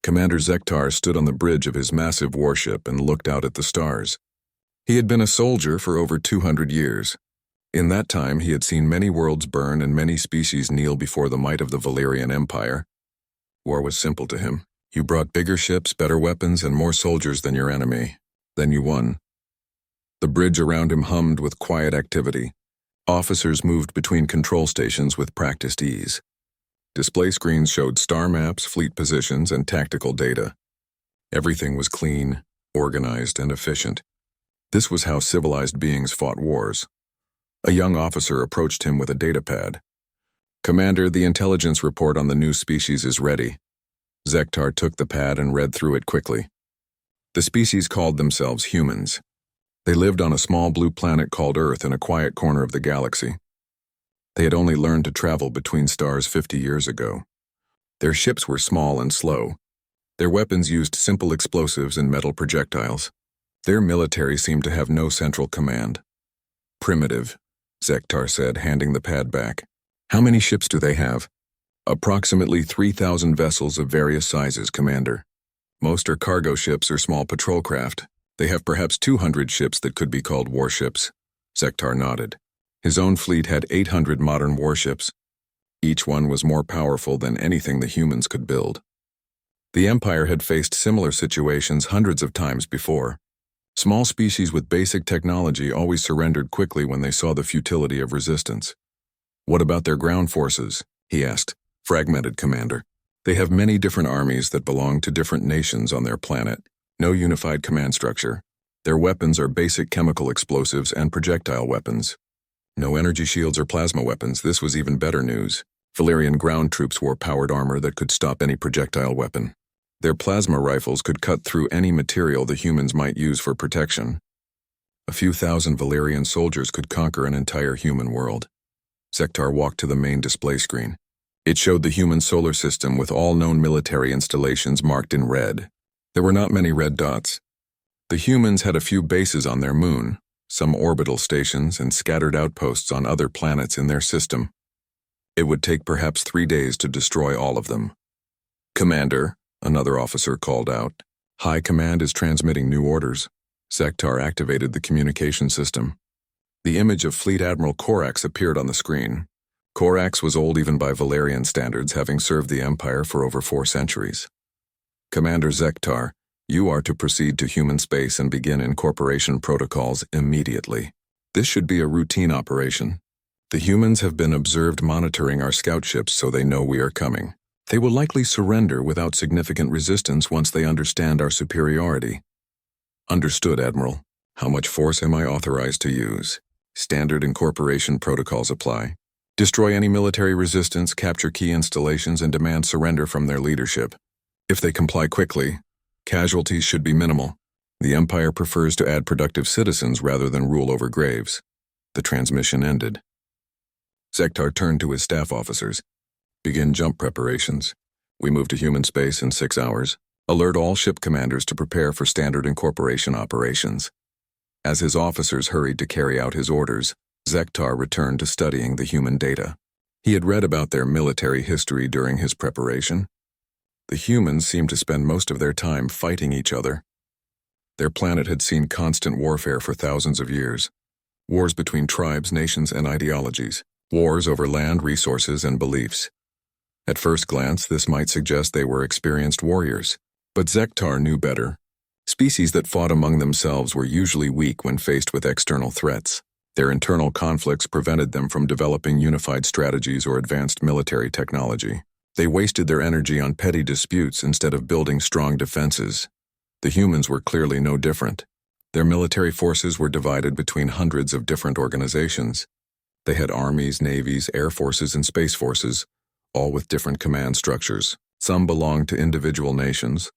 Commander Zektar stood on the bridge of his massive warship and looked out at the stars. He had been a soldier for over 200 years. In that time, he had seen many worlds burn and many species kneel before the might of the Valerian Empire. War was simple to him. You brought bigger ships, better weapons, and more soldiers than your enemy. Then you won. The bridge around him hummed with quiet activity. Officers moved between control stations with practiced ease. Display screens showed star maps, fleet positions, and tactical data. Everything was clean, organized, and efficient. This was how civilized beings fought wars. A young officer approached him with a datapad. "Commander, the intelligence report on the new species is ready." Zektar took the pad and read through it quickly. The species called themselves humans. They lived on a small blue planet called Earth in a quiet corner of the galaxy. They had only learned to travel between stars 50 years ago. Their ships were small and slow. Their weapons used simple explosives and metal projectiles. Their military seemed to have no central command. "Primitive," Zektar said, handing the pad back. "How many ships do they have?" "Approximately 3,000 vessels of various sizes, Commander. Most are cargo ships or small patrol craft. They have perhaps 200 ships that could be called warships." Zektar nodded. His own fleet had 800 modern warships. Each one was more powerful than anything the humans could build. The Empire had faced similar situations hundreds of times before. Small species with basic technology always surrendered quickly when they saw the futility of resistance. "What about their ground forces?" he asked. "Fragmented, Commander. They have many different armies that belong to different nations on their planet. No unified command structure. Their weapons are basic chemical explosives and projectile weapons. No energy shields or plasma weapons." This was even better news. Valerian ground troops wore powered armor that could stop any projectile weapon. Their plasma rifles could cut through any material the humans might use for protection. A few thousand Valerian soldiers could conquer an entire human world. Zektar walked to the main display screen. It showed the human solar system with all known military installations marked in red. There were not many red dots. The humans had a few bases on their moon, some orbital stations, and scattered outposts on other planets in their system. It would take perhaps 3 days to destroy all of them. "Commander," another officer called out. "High Command is transmitting new orders." Zektar activated the communication system. The image of Fleet Admiral Corax appeared on the screen. Corax was old even by Valerian standards, having served the Empire for over 4 centuries. "Commander Zektar, you are to proceed to human space and begin incorporation protocols immediately. This should be a routine operation. The humans have been observed monitoring our scout ships, so they know we are coming. They will likely surrender without significant resistance once they understand our superiority." "Understood, Admiral. How much force am I authorized to use?" "Standard incorporation protocols apply. Destroy any military resistance, capture key installations, and demand surrender from their leadership. If they comply quickly, casualties should be minimal. The Empire prefers to add productive citizens rather than rule over graves." The transmission ended. Zektar turned to his staff officers. "Begin jump preparations. We move to human space in 6 hours. Alert all ship commanders to prepare for standard incorporation operations." As his officers hurried to carry out his orders, Zektar returned to studying the human data. He had read about their military history during his preparation. The humans seemed to spend most of their time fighting each other. Their planet had seen constant warfare for thousands of years. Wars between tribes, nations, and ideologies. Wars over land, resources, and beliefs. At first glance, this might suggest they were experienced warriors. But Zektar knew better. Species that fought among themselves were usually weak when faced with external threats. Their internal conflicts prevented them from developing unified strategies or advanced military technology. They wasted their energy on petty disputes instead of building strong defenses. The humans were clearly no different. Their military forces were divided between hundreds of different organizations. They had armies, navies, air forces, and space forces, all with different command structures. Some belonged to individual nations,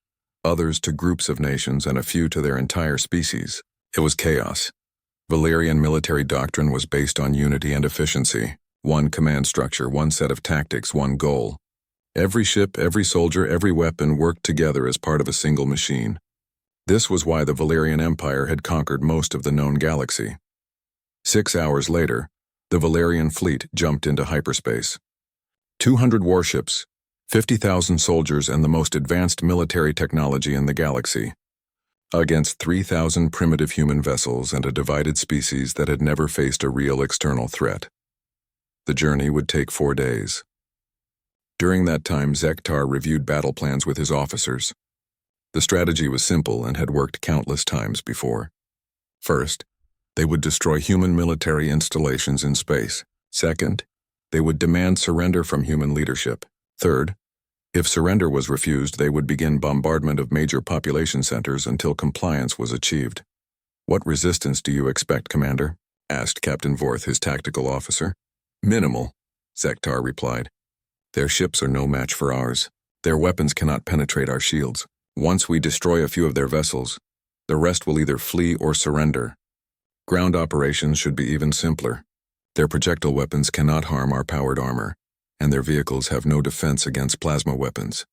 others to groups of nations, and a few to their entire species. It was chaos. Valerian military doctrine was based on unity and efficiency. One command structure, one set of tactics, one goal. Every ship, every soldier, every weapon worked together as part of a single machine. This was why the Valerian Empire had conquered most of the known galaxy. 6 hours later, the Valerian fleet jumped into hyperspace. 200 warships, 50,000 soldiers and the most advanced military technology in the galaxy, against 3,000 primitive human vessels and a divided species that had never faced a real external threat. The journey would take 4 days. During that time, Zektar reviewed battle plans with his officers. The strategy was simple and had worked countless times before. First, they would destroy human military installations in space. Second, they would demand surrender from human leadership. Third, if surrender was refused, they would begin bombardment of major population centers until compliance was achieved. "What resistance do you expect, Commander?" asked Captain Vorth, his tactical officer. "Minimal," Zektar replied. "Their ships are no match for ours. Their weapons cannot penetrate our shields. Once we destroy a few of their vessels, the rest will either flee or surrender. Ground operations should be even simpler. Their projectile weapons cannot harm our powered armor, and their vehicles have no defense against plasma weapons.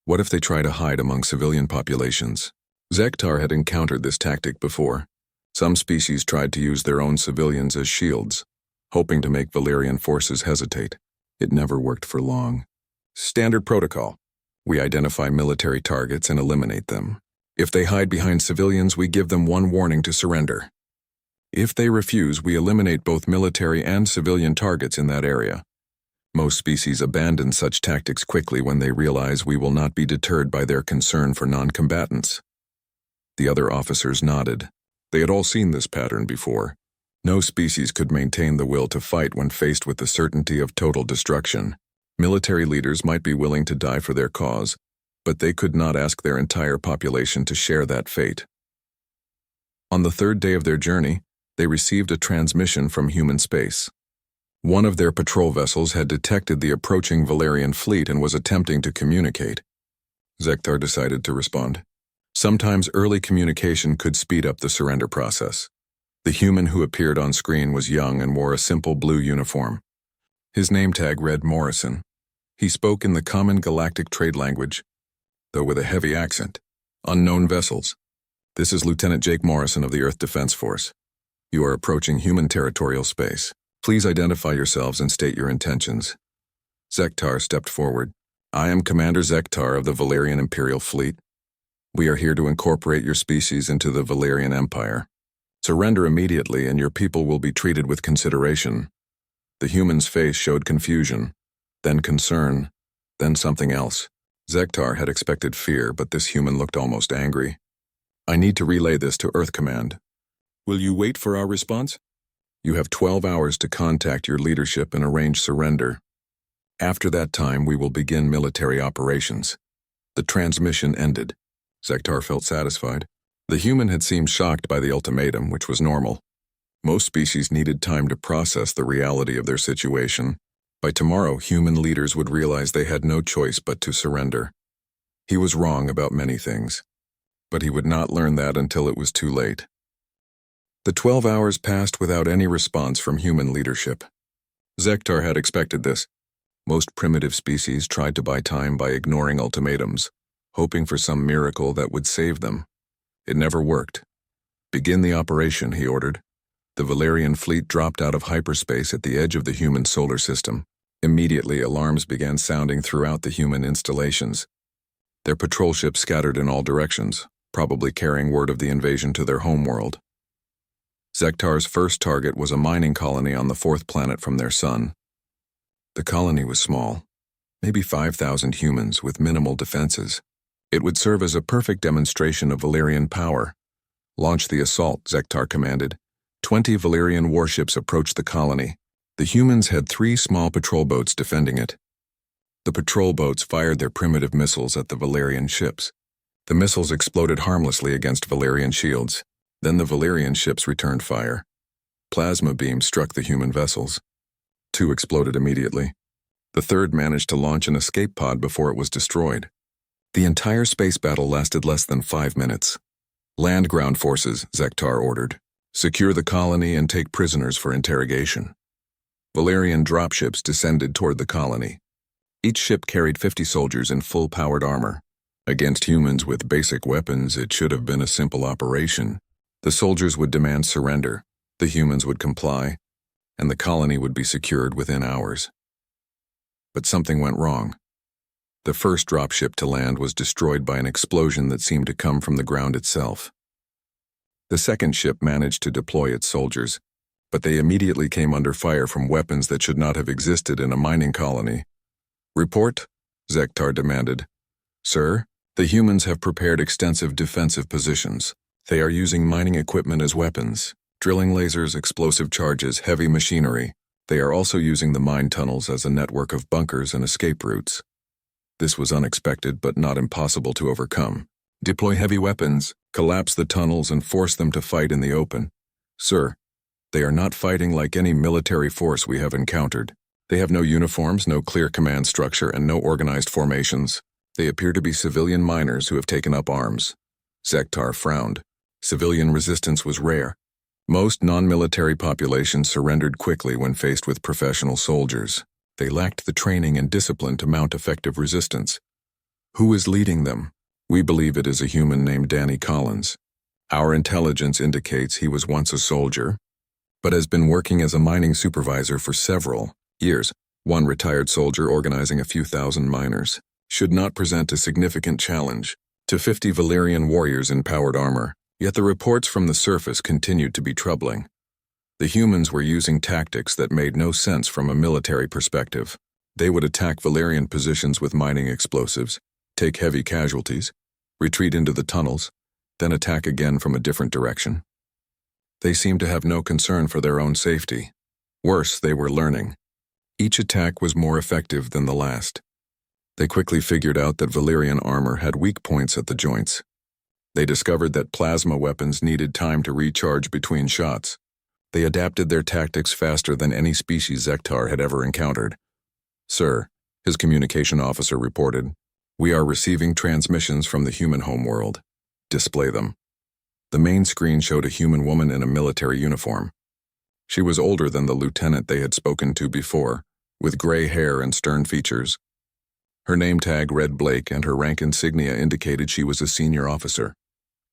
What if they try to hide among civilian populations?" Zektar had encountered this tactic before. Some species tried to use their own civilians as shields, hoping to make Valerian forces hesitate. It never worked for long. "Standard protocol. We identify military targets and eliminate them. If they hide behind civilians, we give them one warning to surrender. If they refuse, we eliminate both military and civilian targets in that area. Most species abandon such tactics quickly when they realize we will not be deterred by their concern for non-combatants." The other officers nodded. They had all seen this pattern before. No species could maintain the will to fight when faced with the certainty of total destruction. Military leaders might be willing to die for their cause, but they could not ask their entire population to share that fate. On the 3rd day of their journey, they received a transmission from human space. One of their patrol vessels had detected the approaching Valerian fleet and was attempting to communicate. Zektar decided to respond. Sometimes early communication could speed up the surrender process. The human who appeared on screen was young and wore a simple blue uniform. His name tag read Morrison. He spoke in the common galactic trade language, though with a heavy accent. "Unknown vessels. This is Lieutenant Jake Morrison of the Earth Defense Force. You are approaching human territorial space. Please identify yourselves and state your intentions." Zektar stepped forward. "I am Commander Zektar of the Valerian Imperial Fleet. We are here to incorporate your species into the Valerian Empire. Surrender immediately and your people will be treated with consideration." The human's face showed confusion, then concern, then something else. Zektar had expected fear, but this human looked almost angry. "I need to relay this to Earth Command. Will you wait for our response? You have 12 hours to contact your leadership and arrange surrender. After that time, we will begin military operations." The transmission ended. Zektar felt satisfied. The human had seemed shocked by the ultimatum, which was normal. Most species needed time to process the reality of their situation. By tomorrow, human leaders would realize they had no choice but to surrender. He was wrong about many things, but he would not learn that until it was too late. The 12 hours passed without any response from human leadership. Zektar had expected this. Most primitive species tried to buy time by ignoring ultimatums, hoping for some miracle that would save them. It never worked. "Begin the operation," he ordered. The Valerian fleet dropped out of hyperspace at the edge of the human solar system. Immediately, alarms began sounding throughout the human installations. Their patrol ships scattered in all directions, probably carrying word of the invasion to their homeworld. Zektar's first target was a mining colony on the 4th planet from their sun. The colony was small, maybe 5,000 humans with minimal defenses. It would serve as a perfect demonstration of Valerian power. "Launch the assault," Zektar commanded. 20 Valerian warships approached the colony. The humans had 3 small patrol boats defending it. The patrol boats fired their primitive missiles at the Valerian ships. The missiles exploded harmlessly against Valerian shields. Then the Valerian ships returned fire. Plasma beams struck the human vessels. 2 exploded immediately. The 3rd managed to launch an escape pod before it was destroyed. The entire space battle lasted less than 5 minutes. "Land ground forces," Zektar ordered. "Secure the colony and take prisoners for interrogation." Valerian dropships descended toward the colony. Each ship carried 50 soldiers in full-powered armor. Against humans with basic weapons, it should have been a simple operation. The soldiers would demand surrender, the humans would comply, and the colony would be secured within hours. But something went wrong. The first dropship to land was destroyed by an explosion that seemed to come from the ground itself. The second ship managed to deploy its soldiers, but they immediately came under fire from weapons that should not have existed in a mining colony. "Report," Zektar demanded. "Sir, the humans have prepared extensive defensive positions. They are using mining equipment as weapons, drilling lasers, explosive charges, heavy machinery. They are also using the mine tunnels as a network of bunkers and escape routes." This was unexpected but not impossible to overcome. "Deploy heavy weapons, collapse the tunnels, and force them to fight in the open." "Sir, they are not fighting like any military force we have encountered. They have no uniforms, no clear command structure, and no organized formations. They appear to be civilian miners who have taken up arms." Zektar frowned. Civilian resistance was rare. Most non-military populations surrendered quickly when faced with professional soldiers. They lacked the training and discipline to mount effective resistance. "Who is leading them?" "We believe it is a human named Danny Collins. Our intelligence indicates he was once a soldier, but has been working as a mining supervisor for several years. One retired soldier organizing a few thousand miners. Should not present a significant challenge to 50 Valyrian warriors in powered armor." Yet the reports from the surface continued to be troubling. The humans were using tactics that made no sense from a military perspective. They would attack Valyrian positions with mining explosives, take heavy casualties, retreat into the tunnels, then attack again from a different direction. They seemed to have no concern for their own safety. Worse, they were learning. Each attack was more effective than the last. They quickly figured out that Valyrian armor had weak points at the joints. They discovered that plasma weapons needed time to recharge between shots. They adapted their tactics faster than any species Zektar had ever encountered. "Sir," his communication officer reported, "we are receiving transmissions from the human homeworld. Display them." The main screen showed a human woman in a military uniform. She was older than the lieutenant they had spoken to before, with gray hair and stern features. Her name tag read Blake, and her rank insignia indicated she was a senior officer.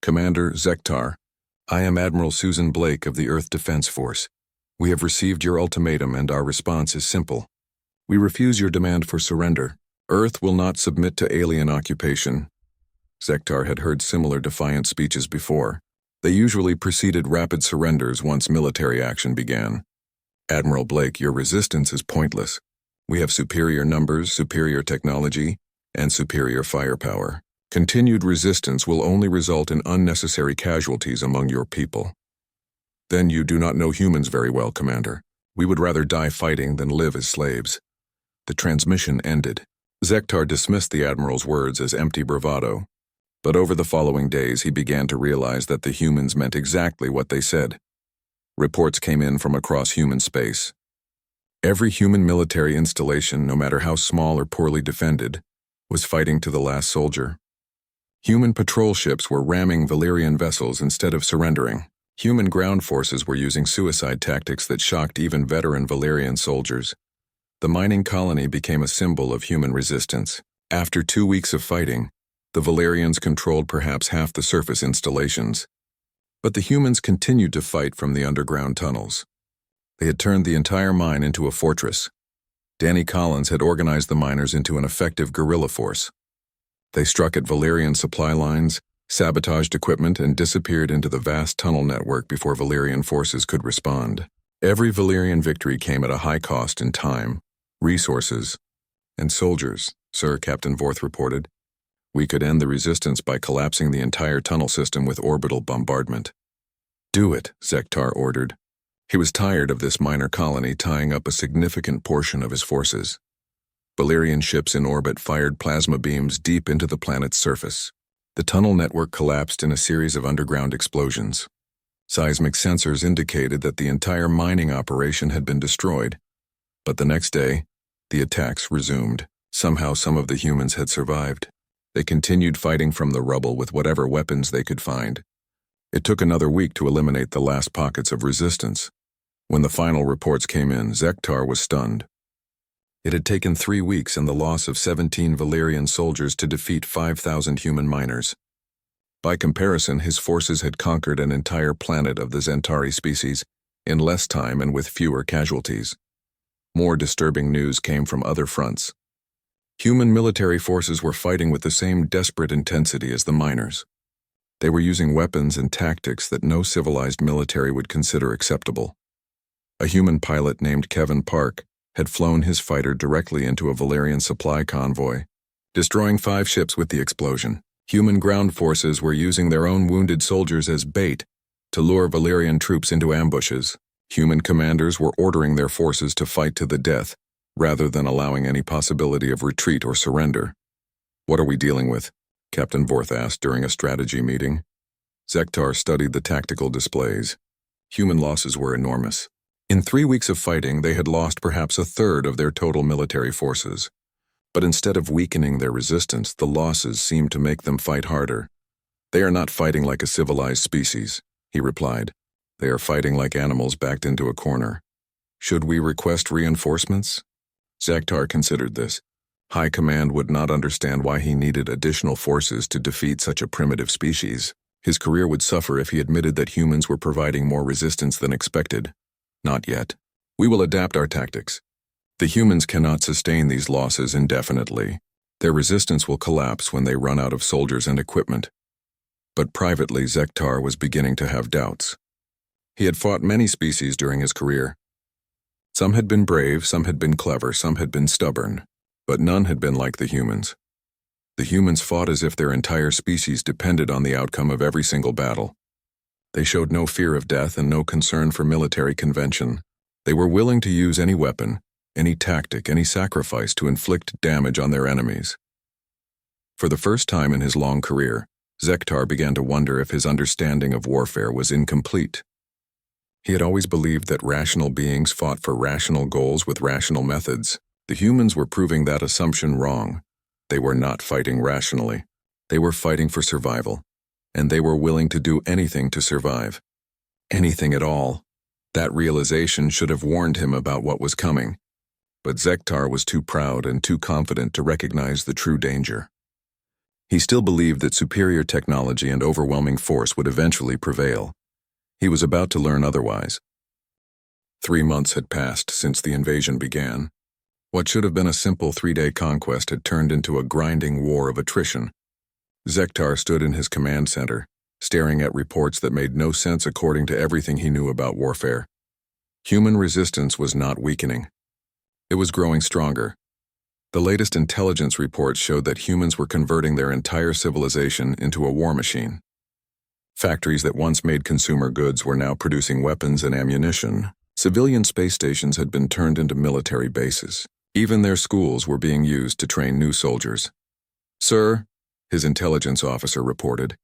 "Commander Zektar, I am Admiral Susan Blake of the Earth Defense Force. We have received your ultimatum and our response is simple. We refuse your demand for surrender. Earth will not submit to alien occupation." Zektar had heard similar defiant speeches before. They usually preceded rapid surrenders once military action began. "Admiral Blake, your resistance is pointless. We have superior numbers, superior technology, and superior firepower. Continued resistance will only result in unnecessary casualties among your people." "Then you do not know humans very well, Commander. We would rather die fighting than live as slaves." The transmission ended. Zektar dismissed the Admiral's words as empty bravado, but over the following days he began to realize that the humans meant exactly what they said. Reports came in from across human space. Every human military installation, no matter how small or poorly defended, was fighting to the last soldier. Human patrol ships were ramming Valyrian vessels instead of surrendering. Human ground forces were using suicide tactics that shocked even veteran Valyrian soldiers. The mining colony became a symbol of human resistance. After 2 weeks of fighting, the Valyrians controlled perhaps half the surface installations. But the humans continued to fight from the underground tunnels. They had turned the entire mine into a fortress. Danny Collins had organized the miners into an effective guerrilla force. They struck at Valyrian supply lines, sabotaged equipment, and disappeared into the vast tunnel network before Valyrian forces could respond. Every Valyrian victory came at a high cost in time, resources, and soldiers, Sir, Captain Vorth reported. "We could end the resistance by collapsing the entire tunnel system with orbital bombardment." "Do it," Zektar ordered. He was tired of this minor colony tying up a significant portion of his forces. Valyrian ships in orbit fired plasma beams deep into the planet's surface. The tunnel network collapsed in a series of underground explosions. Seismic sensors indicated that the entire mining operation had been destroyed. But the next day, the attacks resumed. Somehow some of the humans had survived. They continued fighting from the rubble with whatever weapons they could find. It took another week to eliminate the last pockets of resistance. When the final reports came in, Zektar was stunned. It had taken 3 weeks and the loss of 17 Valyrian soldiers to defeat 5,000 human miners. By comparison, his forces had conquered an entire planet of the Zentari species in less time and with fewer casualties. More disturbing news came from other fronts. Human military forces were fighting with the same desperate intensity as the miners. They were using weapons and tactics that no civilized military would consider acceptable. A human pilot named Kevin Park had flown his fighter directly into a Valerian supply convoy, destroying 5 ships with the explosion. Human ground forces were using their own wounded soldiers as bait to lure Valerian troops into ambushes. Human commanders were ordering their forces to fight to the death, rather than allowing any possibility of retreat or surrender. "What are we dealing with?" Captain Vorth asked during a strategy meeting. Zektar studied the tactical displays. Human losses were enormous. In 3 weeks of fighting, they had lost perhaps a third of their total military forces. But instead of weakening their resistance, the losses seemed to make them fight harder. "They are not fighting like a civilized species," he replied. "They are fighting like animals backed into a corner. Should we request reinforcements?" Zektar considered this. High Command would not understand why he needed additional forces to defeat such a primitive species. His career would suffer if he admitted that humans were providing more resistance than expected. "Not yet. We will adapt our tactics. The humans cannot sustain these losses indefinitely. Their resistance will collapse when they run out of soldiers and equipment." But privately, Zektar was beginning to have doubts. He had fought many species during his career. Some had been brave, some had been clever, some had been stubborn, but none had been like the humans. The humans fought as if their entire species depended on the outcome of every single battle. They showed no fear of death and no concern for military convention. They were willing to use any weapon, any tactic, any sacrifice to inflict damage on their enemies. For the first time in his long career, Zektar began to wonder if his understanding of warfare was incomplete. He had always believed that rational beings fought for rational goals with rational methods. The humans were proving that assumption wrong. They were not fighting rationally. They were fighting for survival, and they were willing to do anything to survive. Anything at all. That realization should have warned him about what was coming. But Zektar was too proud and too confident to recognize the true danger. He still believed that superior technology and overwhelming force would eventually prevail. He was about to learn otherwise. 3 months had passed since the invasion began. What should have been a simple 3-day conquest had turned into a grinding war of attrition. Zektar stood in his command center, staring at reports that made no sense according to everything he knew about warfare. Human resistance was not weakening. It was growing stronger. The latest intelligence reports showed that humans were converting their entire civilization into a war machine. Factories that once made consumer goods were now producing weapons and ammunition. Civilian space stations had been turned into military bases. Even their schools were being used to train new soldiers. "Sir," his intelligence officer reported,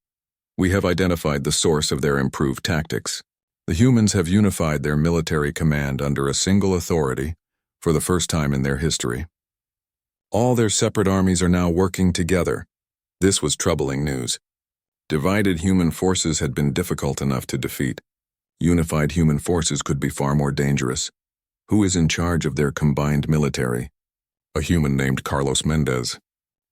"we have identified the source of their improved tactics. The humans have unified their military command under a single authority for the first time in their history. All their separate armies are now working together." This was troubling news. Divided human forces had been difficult enough to defeat. Unified human forces could be far more dangerous. Who is in charge of their combined military? A human named Carlos Mendez.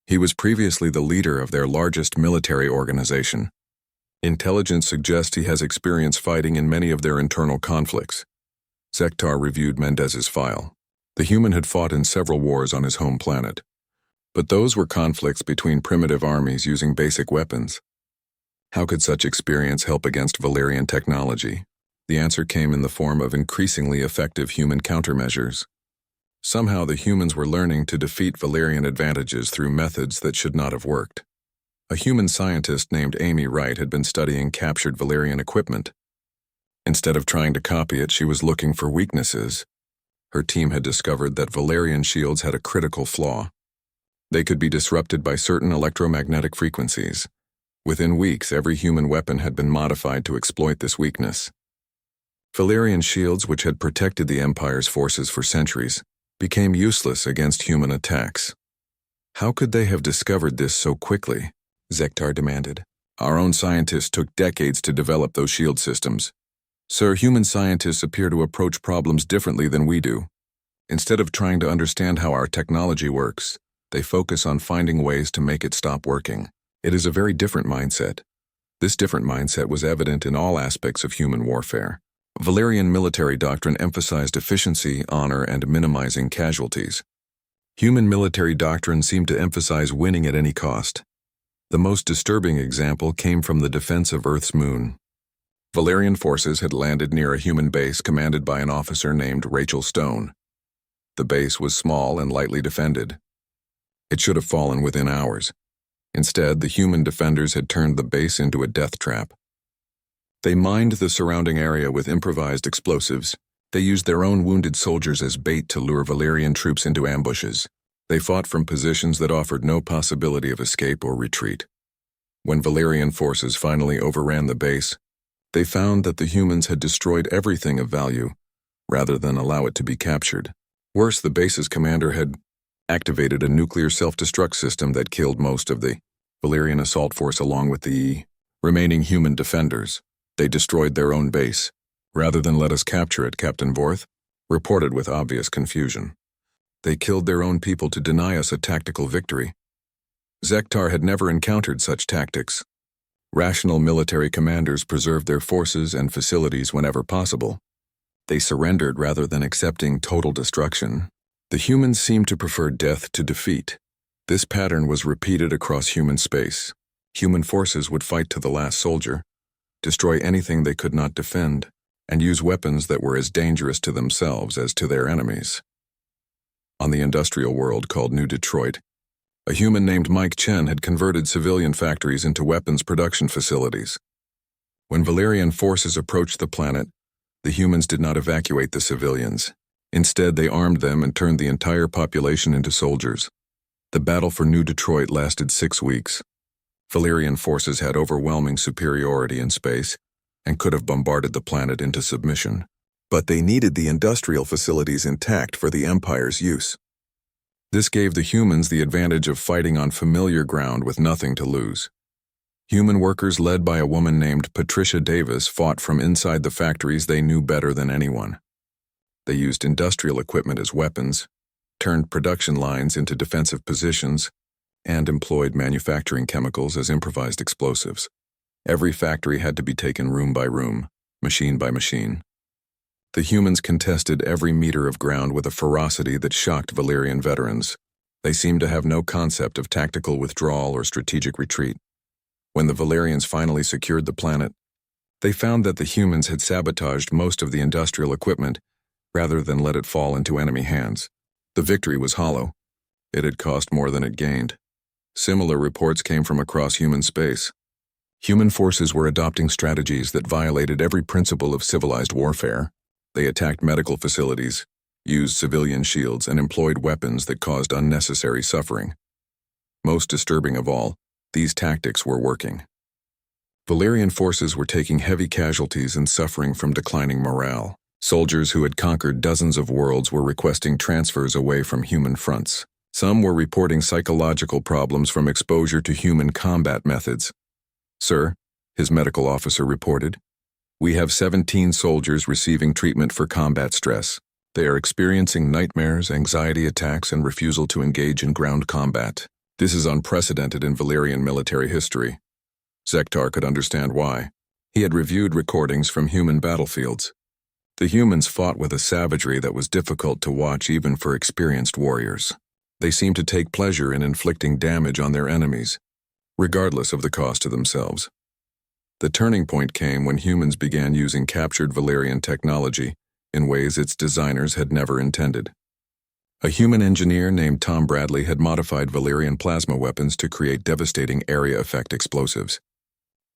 He was previously the leader of their largest military organization. Intelligence suggests he has experience fighting in many of their internal conflicts. Zektar reviewed Mendez's file. The human had fought in several wars on his home planet. But those were conflicts between primitive armies using basic weapons. How could such experience help against Valerian technology? The answer came in the form of increasingly effective human countermeasures. Somehow the humans were learning to defeat Valerian advantages through methods that should not have worked. A human scientist named Amy Wright had been studying captured Valerian equipment. Instead of trying to copy it, she was looking for weaknesses. Her team had discovered that Valerian shields had a critical flaw. They could be disrupted by certain electromagnetic frequencies. Within weeks, every human weapon had been modified to exploit this weakness. Valerian shields, which had protected the Empire's forces for centuries, became useless against human attacks. How could they have discovered this so quickly? Zektar demanded. Our own scientists took decades to develop those shield systems. Sir, human scientists appear to approach problems differently than we do. Instead of trying to understand how our technology works, they focus on finding ways to make it stop working. It is a very different mindset. This different mindset was evident in all aspects of human warfare. Valerian military doctrine emphasized efficiency, honor, and minimizing casualties. Human military doctrine seemed to emphasize winning at any cost. The most disturbing example came from the defense of Earth's moon. Valerian forces had landed near a human base commanded by an officer named Rachel Stone. The base was small and lightly defended. It should have fallen within hours. Instead, the human defenders had turned the base into a death trap. They mined the surrounding area with improvised explosives. They used their own wounded soldiers as bait to lure Valerian troops into ambushes. They fought from positions that offered no possibility of escape or retreat. When Valerian forces finally overran the base, they found that the humans had destroyed everything of value, rather than allow it to be captured. Worse, the base's commander had activated a nuclear self-destruct system that killed most of the Valerian assault force along with the remaining human defenders. They destroyed their own base. Rather than let us capture it, Captain Vorth reported with obvious confusion. They killed their own people to deny us a tactical victory. Zektar had never encountered such tactics. Rational military commanders preserved their forces and facilities whenever possible. They surrendered rather than accepting total destruction. The humans seemed to prefer death to defeat. This pattern was repeated across human space. Human forces would fight to the last soldier, destroy anything they could not defend, and use weapons that were as dangerous to themselves as to their enemies. On the industrial world called New Detroit, a human named Mike Chen had converted civilian factories into weapons production facilities. When Valerian forces approached the planet, the humans did not evacuate the civilians. Instead, they armed them and turned the entire population into soldiers. The battle for New Detroit lasted 6 weeks. Valerian forces had overwhelming superiority in space and could have bombarded the planet into submission. But they needed the industrial facilities intact for the Empire's use. This gave the humans the advantage of fighting on familiar ground with nothing to lose. Human workers led by a woman named Patricia Davis fought from inside the factories they knew better than anyone. They used industrial equipment as weapons, turned production lines into defensive positions, and employed manufacturing chemicals as improvised explosives. Every factory had to be taken room by room, machine by machine. The humans contested every meter of ground with a ferocity that shocked Valerian veterans. They seemed to have no concept of tactical withdrawal or strategic retreat. When the Valerians finally secured the planet, they found that the humans had sabotaged most of the industrial equipment rather than let it fall into enemy hands. The victory was hollow. It had cost more than it gained. Similar reports came from across human space. Human forces were adopting strategies that violated every principle of civilized warfare. They attacked medical facilities, used civilian shields, and employed weapons that caused unnecessary suffering. Most disturbing of all, these tactics were working. Valerian forces were taking heavy casualties and suffering from declining morale. Soldiers who had conquered dozens of worlds were requesting transfers away from human fronts. Some were reporting psychological problems from exposure to human combat methods. "Sir," his medical officer reported, "we have 17 soldiers receiving treatment for combat stress. They are experiencing nightmares, anxiety attacks, and refusal to engage in ground combat. This is unprecedented in Valerian military history." Zektar could understand why. He had reviewed recordings from human battlefields. The humans fought with a savagery that was difficult to watch even for experienced warriors. They seemed to take pleasure in inflicting damage on their enemies, regardless of the cost to themselves. The turning point came when humans began using captured Valerian technology in ways its designers had never intended. A human engineer named Tom Bradley had modified Valerian plasma weapons to create devastating area effect explosives.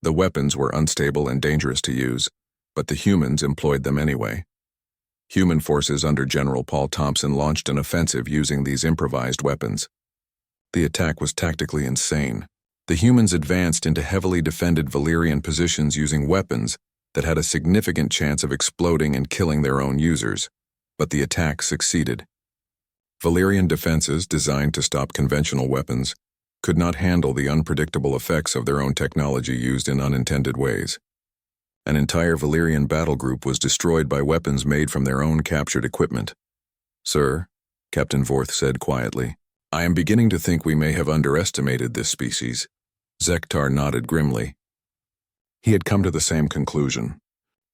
The weapons were unstable and dangerous to use, but the humans employed them anyway. Human forces under General Paul Thompson launched an offensive using these improvised weapons. The attack was tactically insane. The humans advanced into heavily defended Valerian positions using weapons that had a significant chance of exploding and killing their own users, but the attack succeeded. Valerian defenses, designed to stop conventional weapons, could not handle the unpredictable effects of their own technology used in unintended ways. An entire Valerian battle group was destroyed by weapons made from their own captured equipment. "Sir," Captain Vorth said quietly, "I am beginning to think we may have underestimated this species." Zektar nodded grimly. He had come to the same conclusion.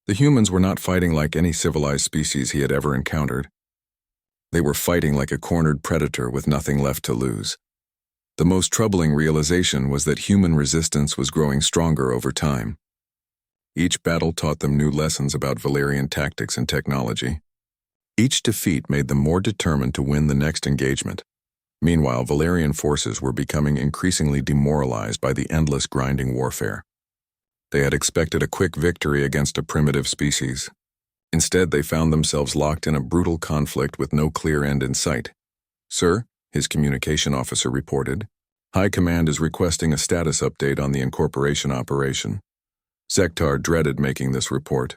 The humans were not fighting like any civilized species he had ever encountered. They were fighting like a cornered predator with nothing left to lose. The most troubling realization was that human resistance was growing stronger over time. Each battle taught them new lessons about Valerian tactics and technology. Each defeat made them more determined to win the next engagement. Meanwhile, Valerian forces were becoming increasingly demoralized by the endless grinding warfare. They had expected a quick victory against a primitive species. Instead, they found themselves locked in a brutal conflict with no clear end in sight. "Sir," his communication officer reported, "High Command is requesting a status update on the incorporation operation." Zektar dreaded making this report.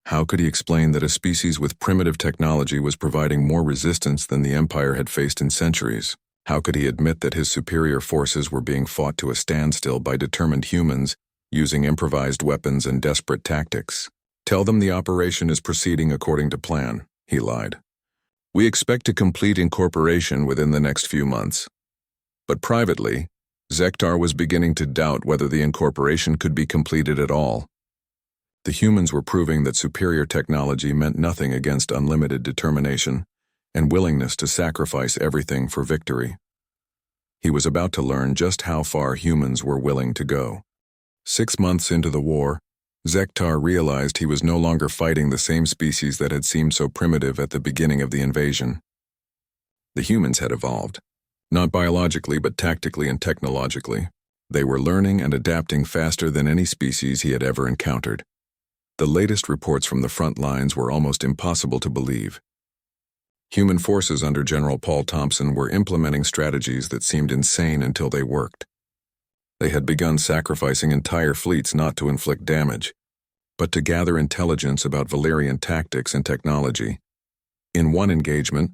How could he explain that a species with primitive technology was providing more resistance than the Empire had faced in centuries? How could he admit that his superior forces were being fought to a standstill by determined humans using improvised weapons and desperate tactics? "Tell them the operation is proceeding according to plan," he lied. "We expect to complete incorporation within the next few months." But privately, Zektar was beginning to doubt whether the incorporation could be completed at all. The humans were proving that superior technology meant nothing against unlimited determination and willingness to sacrifice everything for victory. He was about to learn just how far humans were willing to go. 6 months into the war, Zektar realized he was no longer fighting the same species that had seemed so primitive at the beginning of the invasion. The humans had evolved, not biologically but tactically and technologically. They were learning and adapting faster than any species he had ever encountered. The latest reports from the front lines were almost impossible to believe. Human forces under General Paul Thompson were implementing strategies that seemed insane until they worked. They had begun sacrificing entire fleets not to inflict damage, but to gather intelligence about Valerian tactics and technology. In one engagement,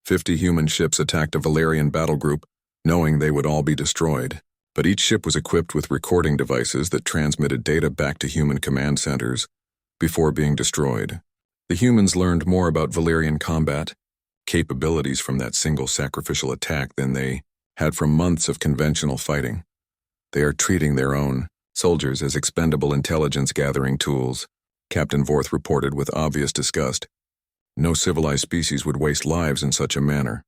50 human ships attacked a Valerian battle group, knowing they would all be destroyed, but each ship was equipped with recording devices that transmitted data back to human command centers before being destroyed. The humans learned more about Valerian combat capabilities from that single sacrificial attack than they had from months of conventional fighting. "They are treating their own soldiers as expendable intelligence-gathering tools," Captain Vorth reported with obvious disgust. No civilized species would waste lives in such a manner,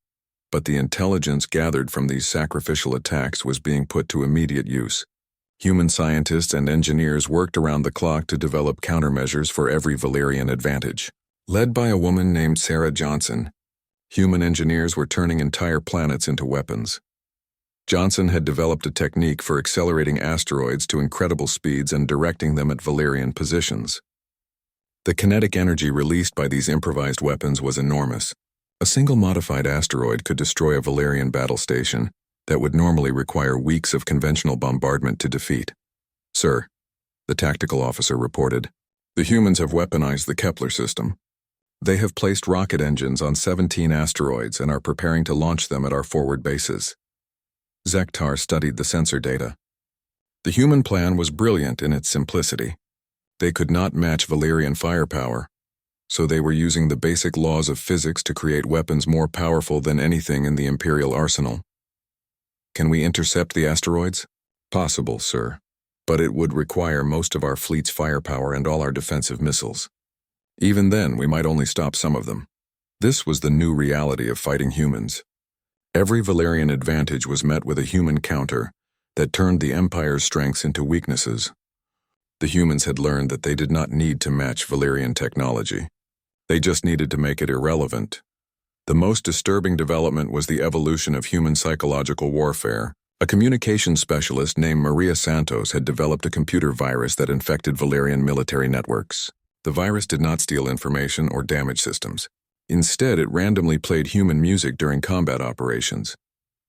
but the intelligence gathered from these sacrificial attacks was being put to immediate use. Human scientists and engineers worked around the clock to develop countermeasures for every Valerian advantage. Led by a woman named Sarah Johnson, human engineers were turning entire planets into weapons. Johnson had developed a technique for accelerating asteroids to incredible speeds and directing them at Valerian positions. The kinetic energy released by these improvised weapons was enormous. A single modified asteroid could destroy a Valerian battle station that would normally require weeks of conventional bombardment to defeat. "Sir," the tactical officer reported, "the humans have weaponized the Kepler system. They have placed rocket engines on 17 asteroids and are preparing to launch them at our forward bases." Zektar studied the sensor data. The human plan was brilliant in its simplicity. They could not match Valerian firepower, so they were using the basic laws of physics to create weapons more powerful than anything in the Imperial arsenal. "Can we intercept the asteroids?" "Possible, sir, but it would require most of our fleet's firepower and all our defensive missiles. Even then, we might only stop some of them." This was the new reality of fighting humans. Every Valerian advantage was met with a human counter that turned the Empire's strengths into weaknesses. The humans had learned that they did not need to match Valerian technology. They just needed to make it irrelevant. The most disturbing development was the evolution of human psychological warfare. A communications specialist named Maria Santos had developed a computer virus that infected Valerian military networks. The virus did not steal information or damage systems. Instead, it randomly played human music during combat operations.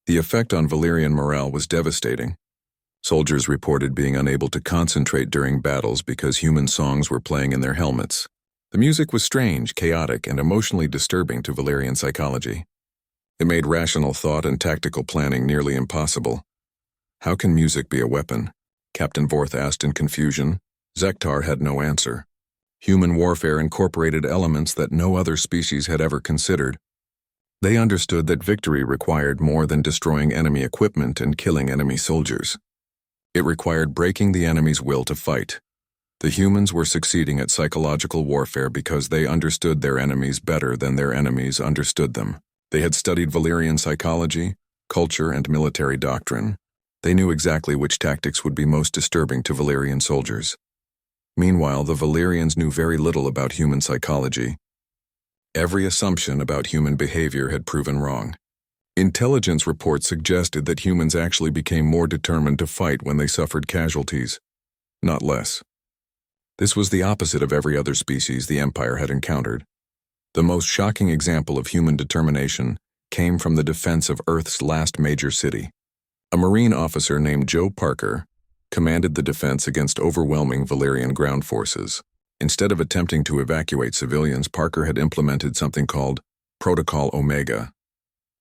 The effect on Valerian morale was devastating. Soldiers reported being unable to concentrate during battles because human songs were playing in their helmets. The music was strange, chaotic, and emotionally disturbing to Valerian psychology. It made rational thought and tactical planning nearly impossible. "How can music be a weapon?" Captain Vorth asked in confusion. Zektar had no answer. Human warfare incorporated elements that no other species had ever considered. They understood that victory required more than destroying enemy equipment and killing enemy soldiers. It required breaking the enemy's will to fight. The humans were succeeding at psychological warfare because they understood their enemies better than their enemies understood them. They had studied Valyrian psychology, culture, and military doctrine. They knew exactly which tactics would be most disturbing to Valyrian soldiers. Meanwhile, the Valyrians knew very little about human psychology. Every assumption about human behavior had proven wrong. Intelligence reports suggested that humans actually became more determined to fight when they suffered casualties, not less. This was the opposite of every other species the Empire had encountered. The most shocking example of human determination came from the defense of Earth's last major city. A Marine officer named Joe Parker commanded the defense against overwhelming Valyrian ground forces. Instead of attempting to evacuate civilians, Parker had implemented something called Protocol Omega.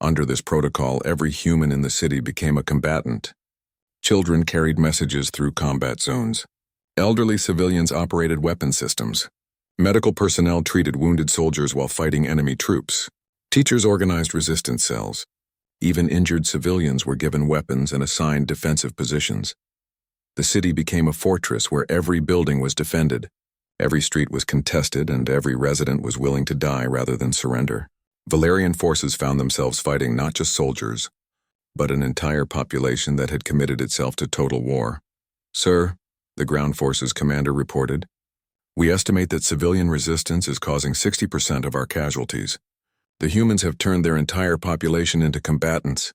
Under this protocol, every human in the city became a combatant. Children carried messages through combat zones. Elderly civilians operated weapon systems. Medical personnel treated wounded soldiers while fighting enemy troops. Teachers organized resistance cells. Even injured civilians were given weapons and assigned defensive positions. The city became a fortress where every building was defended. Every street was contested, and every resident was willing to die rather than surrender. Valyrian forces found themselves fighting not just soldiers, but an entire population that had committed itself to total war. "Sir," the ground forces commander reported, "we estimate that civilian resistance is causing 60% of our casualties. The humans have turned their entire population into combatants.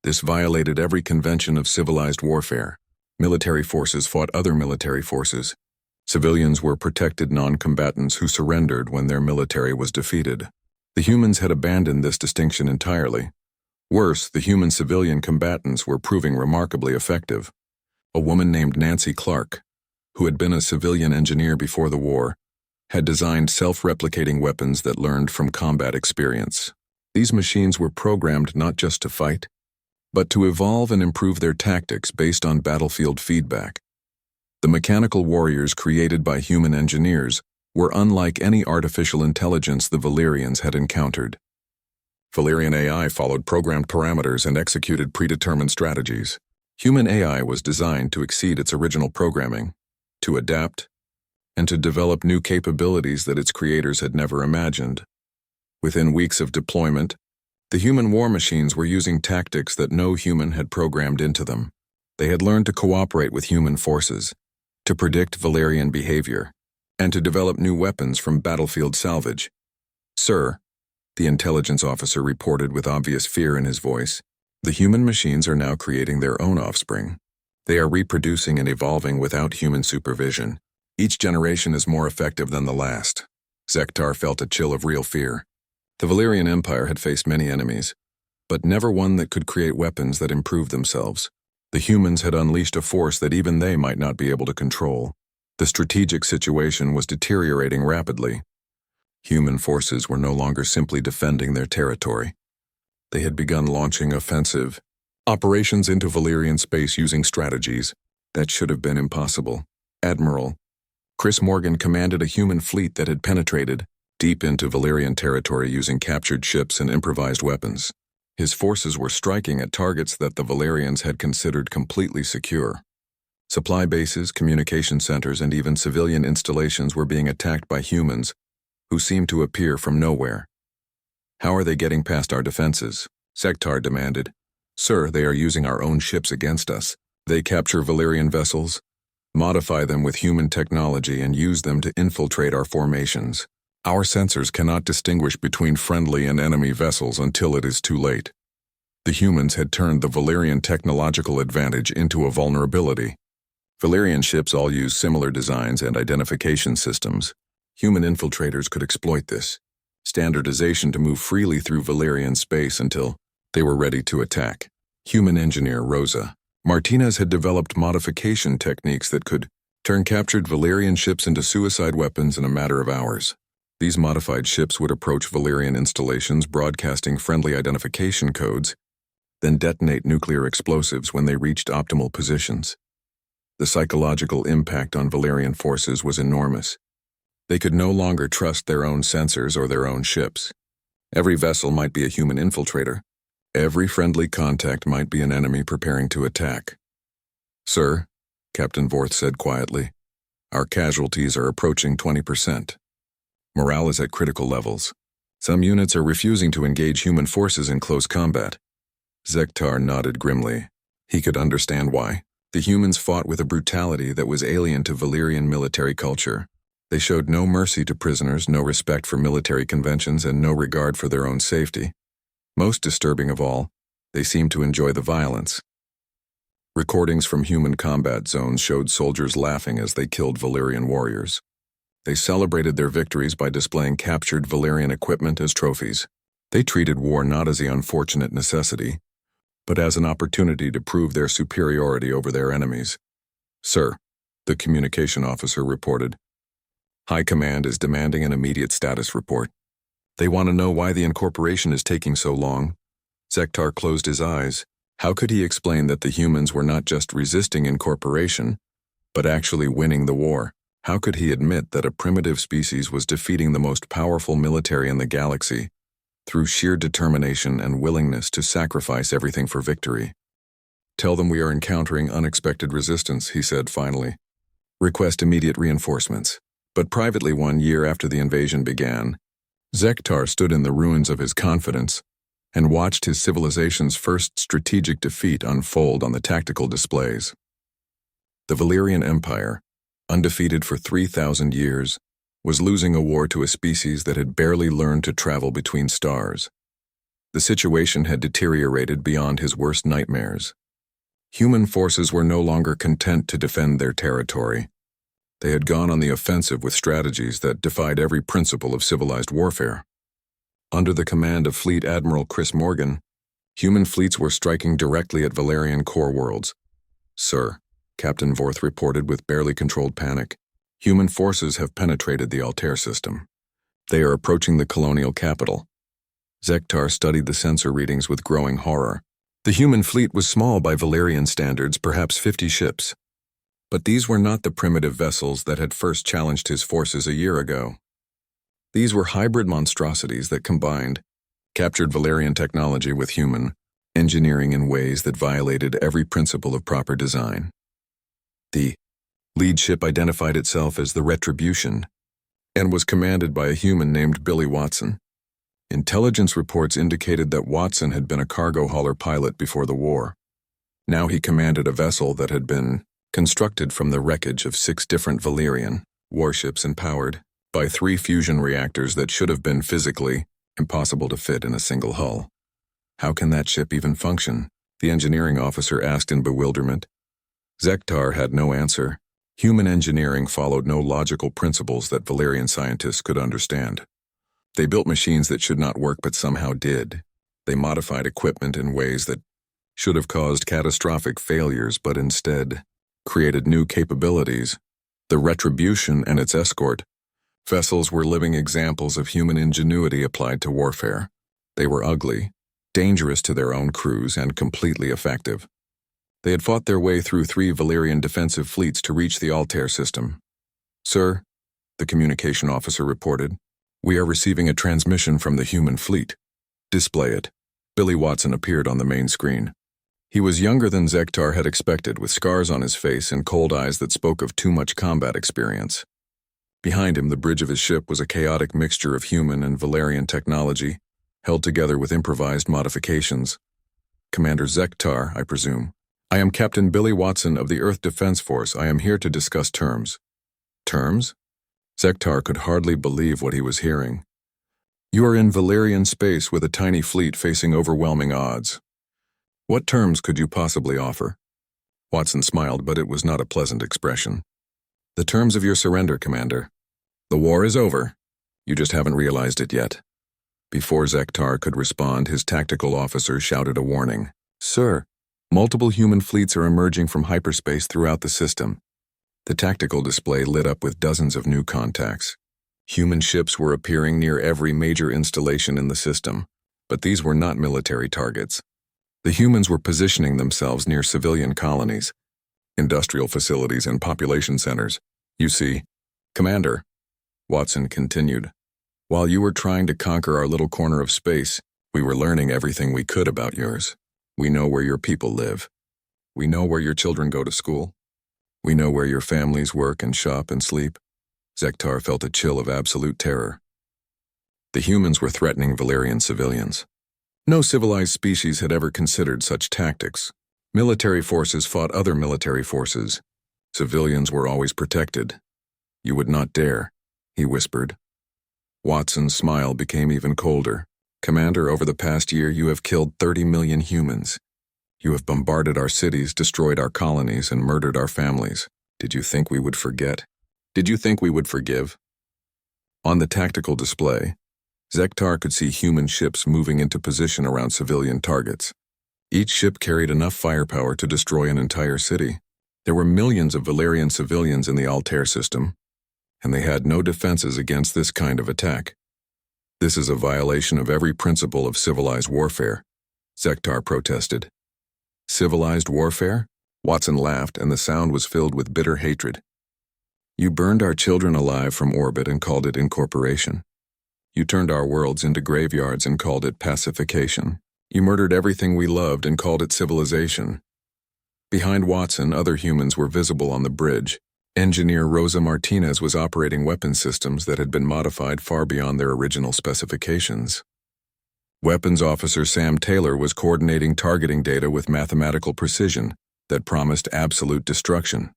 This violated every convention of civilized warfare. Military forces fought other military forces. Civilians were protected non-combatants who surrendered when their military was defeated. The humans had abandoned this distinction entirely. Worse, the human-civilian combatants were proving remarkably effective. A woman named Nancy Clark, who had been a civilian engineer before the war, had designed self-replicating weapons that learned from combat experience. These machines were programmed not just to fight, but to evolve and improve their tactics based on battlefield feedback. The mechanical warriors created by human engineers were unlike any artificial intelligence the Valyrians had encountered. Valyrian AI followed programmed parameters and executed predetermined strategies. Human AI was designed to exceed its original programming, to adapt, and to develop new capabilities that its creators had never imagined. Within weeks of deployment, the human war machines were using tactics that no human had programmed into them. They had learned to cooperate with human forces, to predict Valyrian behavior, and to develop new weapons from battlefield salvage. "Sir," the intelligence officer reported with obvious fear in his voice, "the human machines are now creating their own offspring. They are reproducing and evolving without human supervision. Each generation is more effective than the last." Zektar felt a chill of real fear. The Valyrian Empire had faced many enemies, but never one that could create weapons that improved themselves. The humans had unleashed a force that even they might not be able to control. The strategic situation was deteriorating rapidly. Human forces were no longer simply defending their territory. They had begun launching offensive operations into Valyrian space using strategies that should have been impossible. Admiral Chris Morgan commanded a human fleet that had penetrated deep into Valyrian territory using captured ships and improvised weapons. His forces were striking at targets that the Valyrians had considered completely secure. Supply bases, communication centers, and even civilian installations were being attacked by humans who seemed to appear from nowhere. "How are they getting past our defenses?" Zektar demanded. "Sir, they are using our own ships against us. They capture Valyrian vessels, modify them with human technology, and use them to infiltrate our formations. Our sensors cannot distinguish between friendly and enemy vessels until it is too late." The humans had turned the Valyrian technological advantage into a vulnerability. Valyrian ships all use similar designs and identification systems. Human infiltrators could exploit this standardization to move freely through Valyrian space until they were ready to attack. Human engineer Rosa Martinez had developed modification techniques that could turn captured Valyrian ships into suicide weapons in a matter of hours. These modified ships would approach Valyrian installations broadcasting friendly identification codes, then detonate nuclear explosives when they reached optimal positions. The psychological impact on Valyrian forces was enormous. They could no longer trust their own sensors or their own ships. Every vessel might be a human infiltrator. Every friendly contact might be an enemy preparing to attack. "Sir," Captain Vorth said quietly, "our casualties are approaching 20%. Morale is at critical levels. Some units are refusing to engage human forces in close combat. Zektar nodded grimly. He could understand why. The humans fought with a brutality that was alien to Valyrian military culture. They showed no mercy to prisoners, no respect for military conventions, and no regard for their own safety. Most disturbing of all, they seemed to enjoy the violence. Recordings from human combat zones showed soldiers laughing as they killed Valyrian warriors. They celebrated their victories by displaying captured Valyrian equipment as trophies. They treated war not as the unfortunate necessity, but as an opportunity to prove their superiority over their enemies. "Sir," the communication officer reported, "High Command is demanding an immediate status report. They want to know why the incorporation is taking so long." Zektar closed his eyes. How could he explain that the humans were not just resisting incorporation, but actually winning the war? How could he admit that a primitive species was defeating the most powerful military in the galaxy through sheer determination and willingness to sacrifice everything for victory? "Tell them we are encountering unexpected resistance," he said finally. "Request immediate reinforcements." But privately 1 year after the invasion began, Zektar stood in the ruins of his confidence and watched his civilization's first strategic defeat unfold on the tactical displays. The Valyrian Empire, undefeated for 3,000 years, was losing a war to a species that had barely learned to travel between stars. The situation had deteriorated beyond his worst nightmares. Human forces were no longer content to defend their territory. They had gone on the offensive with strategies that defied every principle of civilized warfare. Under the command of Fleet Admiral Chris Morgan, human fleets were striking directly at Valyrian core worlds. "Sir," Captain Vorth reported with barely controlled panic, "human forces have penetrated the Altair system. They are approaching the colonial capital." Zektar studied the sensor readings with growing horror. The human fleet was small by Valyrian standards, perhaps 50 ships. But these were not the primitive vessels that had first challenged his forces a year ago. These were hybrid monstrosities that combined captured Valyrian technology with human engineering in ways that violated every principle of proper design. The lead ship identified itself as the Retribution and was commanded by a human named Billy Watson. Intelligence reports indicated that Watson had been a cargo hauler pilot before the war. Now he commanded a vessel that had been constructed from the wreckage of 6 different Valyrian warships and powered by 3 fusion reactors that should have been physically impossible to fit in a single hull. "How can that ship even function?" the engineering officer asked in bewilderment. Zektar had no answer. Human engineering followed no logical principles that Valyrian scientists could understand. They built machines that should not work but somehow did. They modified equipment in ways that should have caused catastrophic failures but instead created new capabilities. The Retribution and its escort vessels were living examples of human ingenuity applied to warfare. They were ugly, dangerous to their own crews, and completely effective. They had fought their way through 3 Valyrian defensive fleets to reach the Altair system. "Sir," the communication officer reported, "we are receiving a transmission from the human fleet." "Display it." Billy Watson appeared on the main screen. He was younger than Zektar had expected, with scars on his face and cold eyes that spoke of too much combat experience. Behind him, the bridge of his ship was a chaotic mixture of human and Valyrian technology, held together with improvised modifications. "Commander Zektar, I presume. I am Captain Billy Watson of the Earth Defense Force. I am here to discuss terms." "Terms?" Zektar could hardly believe what he was hearing. "You are in Valyrian space with a tiny fleet facing overwhelming odds. What terms could you possibly offer?" Watson smiled, but it was not a pleasant expression. "The terms of your surrender, Commander. The war is over. You just haven't realized it yet." Before Zektar could respond, his tactical officer shouted a warning. "Sir, multiple human fleets are emerging from hyperspace throughout the system." The tactical display lit up with dozens of new contacts. Human ships were appearing near every major installation in the system, but these were not military targets. The humans were positioning themselves near civilian colonies, industrial facilities, and population centers. "You see, Commander," Watson continued, "while you were trying to conquer our little corner of space, we were learning everything we could about yours. We know where your people live. We know where your children go to school. We know where your families work and shop and sleep." Zektar felt a chill of absolute terror. The humans were threatening Valerian civilians. No civilized species had ever considered such tactics. Military forces fought other military forces. Civilians were always protected. "You would not dare," he whispered. Watson's smile became even colder. "Commander, over the past year you have killed 30 million humans. You have bombarded our cities, destroyed our colonies, and murdered our families. Did you think we would forget? Did you think we would forgive?" On the tactical display, Zektar could see human ships moving into position around civilian targets. Each ship carried enough firepower to destroy an entire city. There were millions of Valerian civilians in the Altair system, and they had no defenses against this kind of attack. "This is a violation of every principle of civilized warfare," Zektar protested. "Civilized warfare?" Watson laughed, and the sound was filled with bitter hatred. "You burned our children alive from orbit and called it incorporation. You turned our worlds into graveyards and called it pacification. You murdered everything we loved and called it civilization." Behind Watson, other humans were visible on the bridge. Engineer Rosa Martinez was operating weapon systems that had been modified far beyond their original specifications. Weapons Officer Sam Taylor was coordinating targeting data with mathematical precision that promised absolute destruction.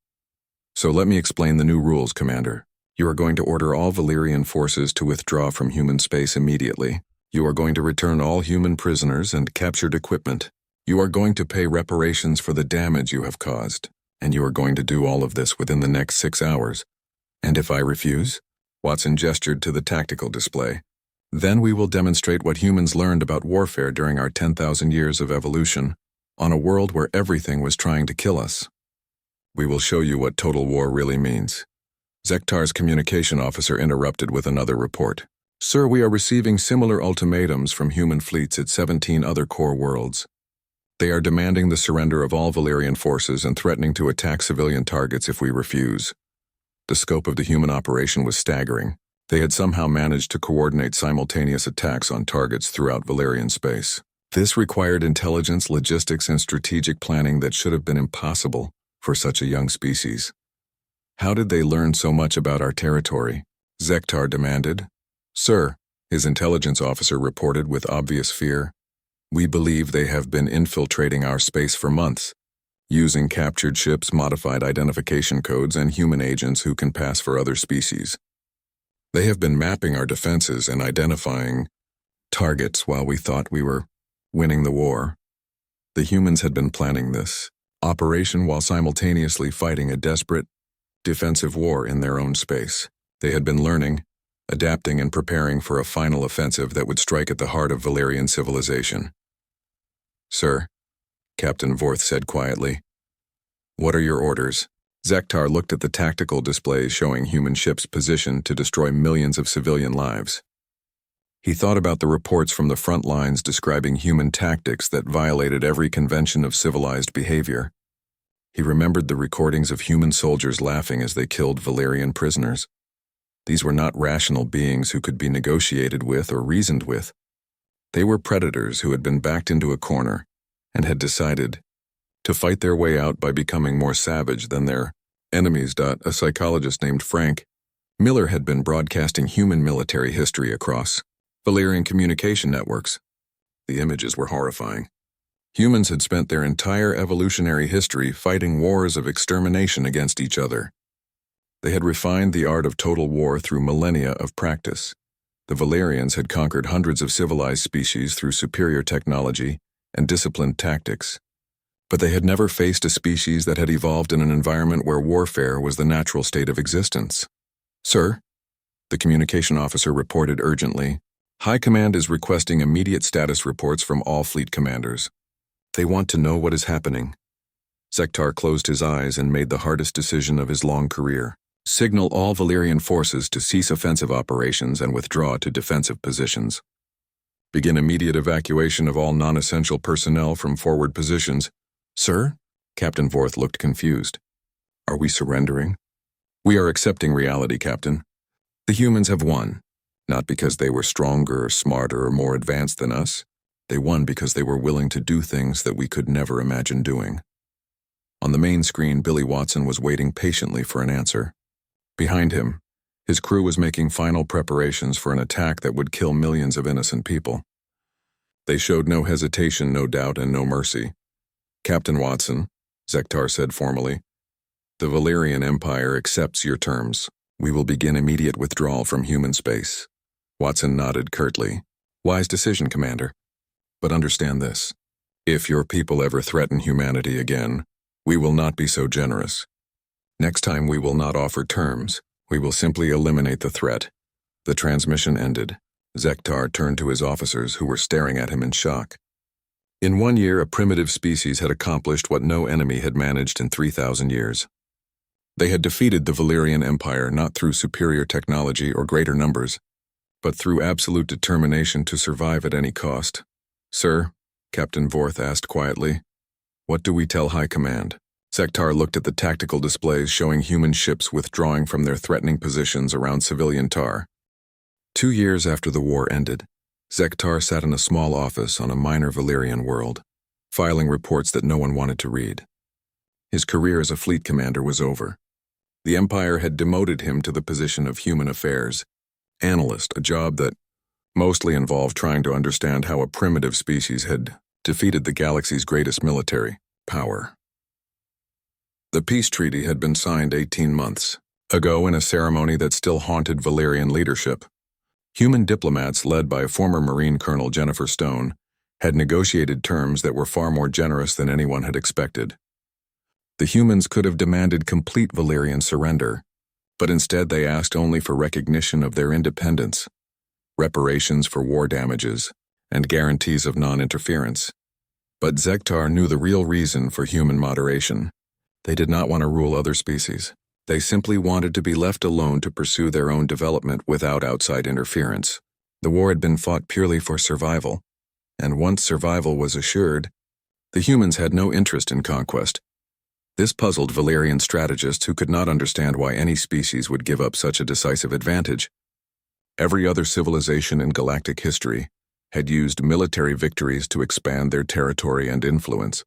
"So let me explain the new rules, Commander. You are going to order all Valerian forces to withdraw from human space immediately. You are going to return all human prisoners and captured equipment. You are going to pay reparations for the damage you have caused. And you are going to do all of this within the next 6 hours. And if I refuse?" Watson gestured to the tactical display. "Then we will demonstrate what humans learned about warfare during our 10,000 years of evolution, on a world where everything was trying to kill us. We will show you what total war really means." Zektar's communication officer interrupted with another report. "Sir, we are receiving similar ultimatums from human fleets at 17 other core worlds. They are demanding the surrender of all Valerian forces and threatening to attack civilian targets if we refuse." The scope of the human operation was staggering. They had somehow managed to coordinate simultaneous attacks on targets throughout Valerian space. This required intelligence, logistics, and strategic planning that should have been impossible for such a young species. "How did they learn so much about our territory?" Zektar demanded. "Sir," his intelligence officer reported with obvious fear, "we believe they have been infiltrating our space for months, using captured ships, modified identification codes, and human agents who can pass for other species. They have been mapping our defenses and identifying targets while we thought we were winning the war. The humans had been planning this operation while simultaneously fighting a desperate, defensive war in their own space. They had been learning, adapting, and preparing for a final offensive that would strike at the heart of Valerian civilization." "Sir," Captain Vorth said quietly, "what are your orders?" Zektar looked at the tactical displays showing human ships positioned to destroy millions of civilian lives. He thought about the reports from the front lines describing human tactics that violated every convention of civilized behavior. He remembered the recordings of human soldiers laughing as they killed Valerian prisoners. These were not rational beings who could be negotiated with or reasoned with. They were predators who had been backed into a corner and had decided to fight their way out by becoming more savage than their enemies. A psychologist named Frank Miller had been broadcasting human military history across Valerian communication networks. The images were horrifying. Humans had spent their entire evolutionary history fighting wars of extermination against each other. They had refined the art of total war through millennia of practice. The Valerians had conquered hundreds of civilized species through superior technology and disciplined tactics. But they had never faced a species that had evolved in an environment where warfare was the natural state of existence. "Sir," the communication officer reported urgently, "High Command is requesting immediate status reports from all fleet commanders. They want to know what is happening." Zektar closed his eyes and made the hardest decision of his long career. "Signal all Valerian forces to cease offensive operations and withdraw to defensive positions. Begin immediate evacuation of all non-essential personnel from forward positions." "Sir?" Captain Vorth looked confused. "Are we surrendering?" "We are accepting reality, Captain. The humans have won, not because they were stronger or smarter or more advanced than us. They won because they were willing to do things that we could never imagine doing." On the main screen, Billy Watson was waiting patiently for an answer. Behind him, His crew was making final preparations for an attack that would kill millions of innocent people. They showed no hesitation, no doubt, and no mercy. "Captain Watson," Zektar said formally, "the Valerian Empire accepts your terms. We will begin immediate withdrawal from human space." Watson nodded curtly. "Wise decision, Commander. But understand this. If your people ever threaten humanity again, we will not be so generous. Next time we will not offer terms. We will simply eliminate the threat." The transmission ended. Zektar turned to his officers, who were staring at him in shock. In 1 year, a primitive species had accomplished what no enemy had managed in 3,000 years. They had defeated the Valerian Empire not through superior technology or greater numbers, but through absolute determination to survive at any cost. "Sir," Captain Vorth asked quietly, "what do we tell High Command?" Zektar looked at the tactical displays showing human ships withdrawing from their threatening positions around civilian Tar. 2 years after the war ended, Zektar sat in a small office on a minor Valerian world, filing reports that no one wanted to read. His career as a fleet commander was over. The Empire had demoted him to the position of human affairs analyst, a job that mostly involved trying to understand how a primitive species had defeated the galaxy's greatest military power. The peace treaty had been signed 18 months ago in a ceremony that still haunted Valerian leadership. Human diplomats, led by former Marine Colonel Jennifer Stone, had negotiated terms that were far more generous than anyone had expected. The humans could have demanded complete Valerian surrender, but instead they asked only for recognition of their independence, reparations for war damages, and guarantees of non-interference. But Zektar knew the real reason for human moderation. They did not want to rule other species. They simply wanted to be left alone to pursue their own development without outside interference. The war had been fought purely for survival, and once survival was assured, the humans had no interest in conquest. This puzzled Valerian strategists who could not understand why any species would give up such a decisive advantage. Every other civilization in galactic history had used military victories to expand their territory and influence.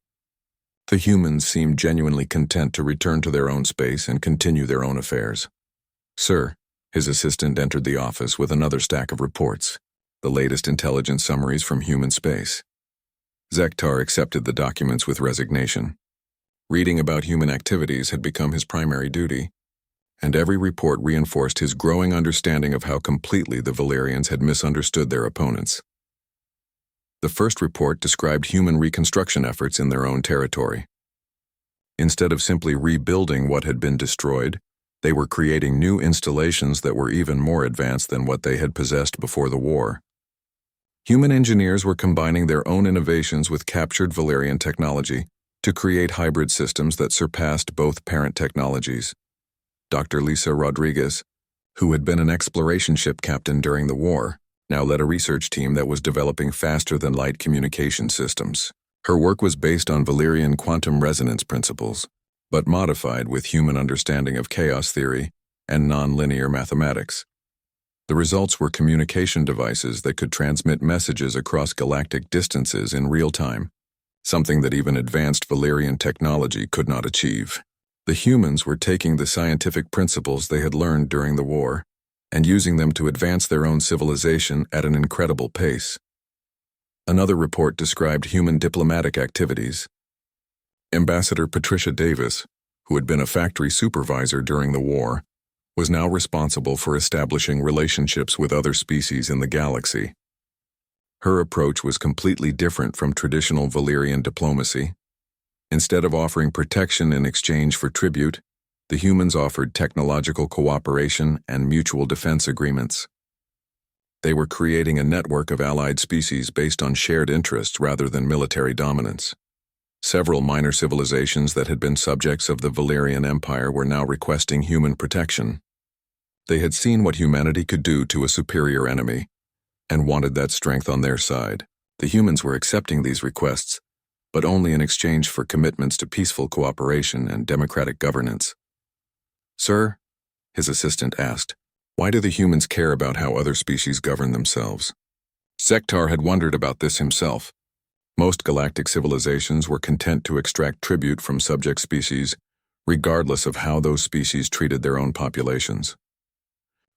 The humans seemed genuinely content to return to their own space and continue their own affairs. "Sir," his assistant entered the office with another stack of reports, the latest intelligence summaries from human space. Zektar accepted the documents with resignation. Reading about human activities had become his primary duty, and every report reinforced his growing understanding of how completely the Valerians had misunderstood their opponents. The first report described human reconstruction efforts in their own territory. Instead of simply rebuilding what had been destroyed, they were creating new installations that were even more advanced than what they had possessed before the war. Human engineers were combining their own innovations with captured Valerian technology to create hybrid systems that surpassed both parent technologies. Dr. Lisa Rodriguez, who had been an exploration ship captain during the war, now led a research team that was developing faster-than-light communication systems. Her work was based on Valerian quantum resonance principles, but modified with human understanding of chaos theory and nonlinear mathematics. The results were communication devices that could transmit messages across galactic distances in real time, something that even advanced Valerian technology could not achieve. The humans were taking the scientific principles they had learned during the war and using them to advance their own civilization at an incredible pace. Another report described human diplomatic activities. Ambassador Patricia Davis, who had been a factory supervisor during the war, was now responsible for establishing relationships with other species in the galaxy. Her approach was completely different from traditional Valerian diplomacy. Instead of offering protection in exchange for tribute, the humans offered technological cooperation and mutual defense agreements. They were creating a network of allied species based on shared interests rather than military dominance. Several minor civilizations that had been subjects of the Valerian Empire were now requesting human protection. They had seen what humanity could do to a superior enemy and wanted that strength on their side. The humans were accepting these requests, but only in exchange for commitments to peaceful cooperation and democratic governance. "Sir," his assistant asked, "why do the humans care about how other species govern themselves?" Zektar had wondered about this himself. Most galactic civilizations were content to extract tribute from subject species, regardless of how those species treated their own populations.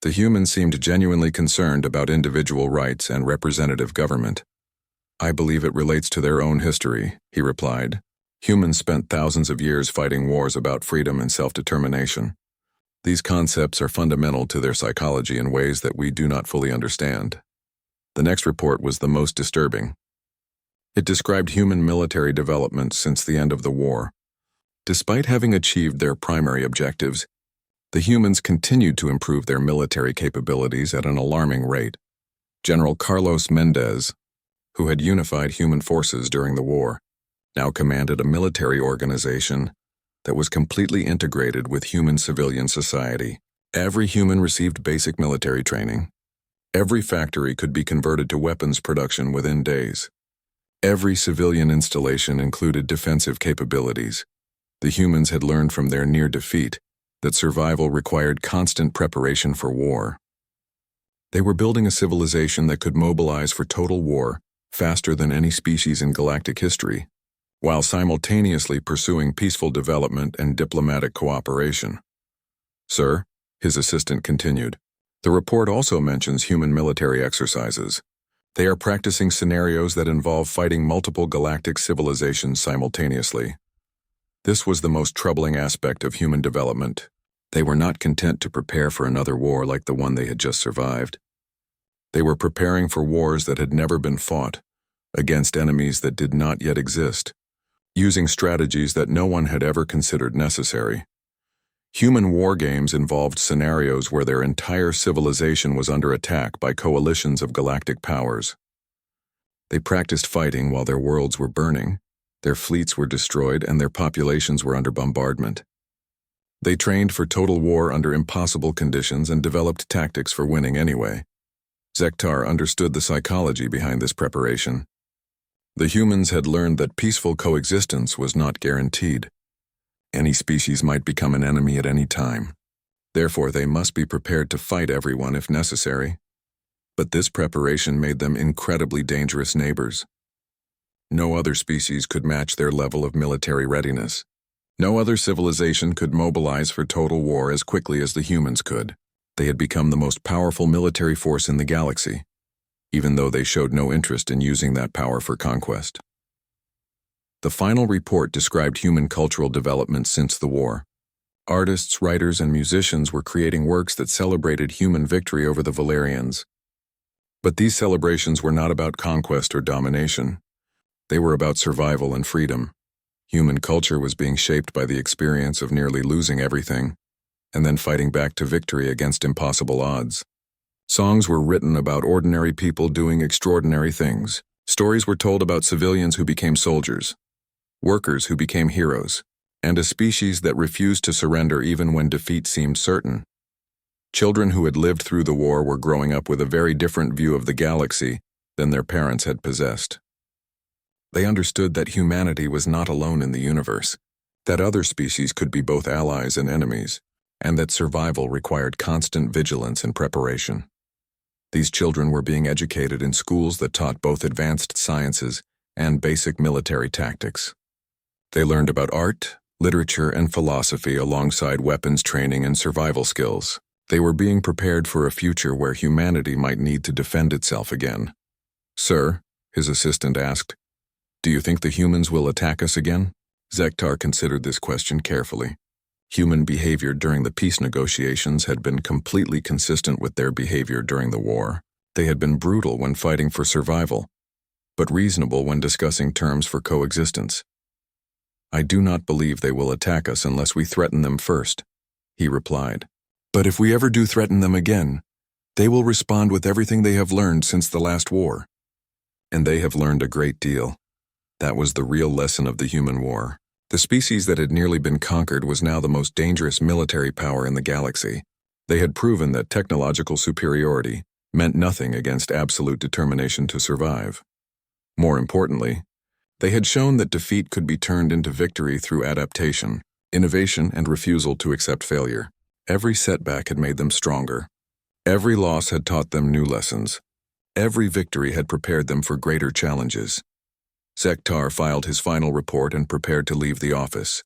The humans seemed genuinely concerned about individual rights and representative government. "I believe it relates to their own history," he replied. "Humans spent thousands of years fighting wars about freedom and self-determination. These concepts are fundamental to their psychology in ways that we do not fully understand." The next report was the most disturbing. It described human military development since the end of the war. Despite having achieved their primary objectives, the humans continued to improve their military capabilities at an alarming rate. General Carlos Mendez, who had unified human forces during the war, now commanded a military organization that was completely integrated with human civilian society. Every human received basic military training. Every factory could be converted to weapons production within days. Every civilian installation included defensive capabilities. The humans had learned from their near defeat that survival required constant preparation for war. They were building a civilization that could mobilize for total war faster than any species in galactic history, while simultaneously pursuing peaceful development and diplomatic cooperation. "Sir," his assistant continued, "the report also mentions human military exercises. They are practicing scenarios that involve fighting multiple galactic civilizations simultaneously. This was the most troubling aspect of human development. They were not content to prepare for another war like the one they had just survived. They were preparing for wars that had never been fought, against enemies that did not yet exist, using strategies that no one had ever considered necessary. Human war games involved scenarios where their entire civilization was under attack by coalitions of galactic powers. They practiced fighting while their worlds were burning, their fleets were destroyed, and their populations were under bombardment. They trained for total war under impossible conditions and developed tactics for winning anyway." Zektar understood the psychology behind this preparation. The humans had learned that peaceful coexistence was not guaranteed. Any species might become an enemy at any time. Therefore, they must be prepared to fight everyone if necessary. But this preparation made them incredibly dangerous neighbors. No other species could match their level of military readiness. No other civilization could mobilize for total war as quickly as the humans could. They had become the most powerful military force in the galaxy, even though they showed no interest in using that power for conquest. The final report described human cultural development since the war. Artists, writers, and musicians were creating works that celebrated human victory over the Valerians. But these celebrations were not about conquest or domination. They were about survival and freedom. Human culture was being shaped by the experience of nearly losing everything, and then fighting back to victory against impossible odds. Songs were written about ordinary people doing extraordinary things. Stories were told about civilians who became soldiers, workers who became heroes, and a species that refused to surrender even when defeat seemed certain. Children who had lived through the war were growing up with a very different view of the galaxy than their parents had possessed. They understood that humanity was not alone in the universe, that other species could be both allies and enemies, and that survival required constant vigilance and preparation. These children were being educated in schools that taught both advanced sciences and basic military tactics. They learned about art, literature, and philosophy alongside weapons training and survival skills. They were being prepared for a future where humanity might need to defend itself again. "Sir," his assistant asked, "do you think the humans will attack us again?" Zektar considered this question carefully. Human behavior during the peace negotiations had been completely consistent with their behavior during the war. They had been brutal when fighting for survival, but reasonable when discussing terms for coexistence. "I do not believe they will attack us unless we threaten them first," he replied. "But if we ever do threaten them again, they will respond with everything they have learned since the last war. And they have learned a great deal. That was the real lesson of the human war. The species that had nearly been conquered was now the most dangerous military power in the galaxy. They had proven that technological superiority meant nothing against absolute determination to survive. More importantly, they had shown that defeat could be turned into victory through adaptation, innovation, and refusal to accept failure. Every setback had made them stronger. Every loss had taught them new lessons. Every victory had prepared them for greater challenges. Zektar filed his final report and prepared to leave the office.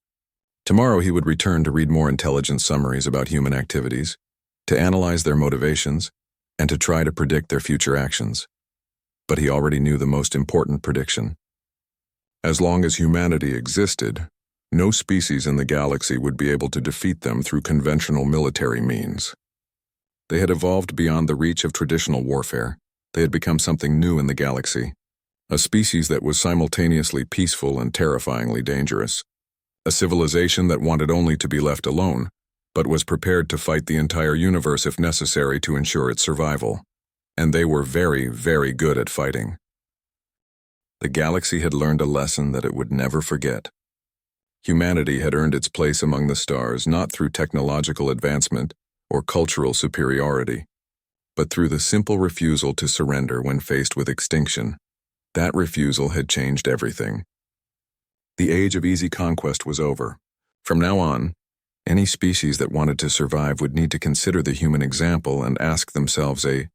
Tomorrow he would return to read more intelligence summaries about human activities, to analyze their motivations, and to try to predict their future actions. But he already knew the most important prediction. As long as humanity existed, no species in the galaxy would be able to defeat them through conventional military means. They had evolved beyond the reach of traditional warfare. They had become something new in the galaxy, a species that was simultaneously peaceful and terrifyingly dangerous, a civilization that wanted only to be left alone, but was prepared to fight the entire universe if necessary to ensure its survival. And they were very, very good at fighting. The galaxy had learned a lesson that it would never forget. Humanity had earned its place among the stars not through technological advancement or cultural superiority, but through the simple refusal to surrender when faced with extinction. That refusal had changed everything. The age of easy conquest was over. From now on, any species that wanted to survive would need to consider the human example and ask themselves a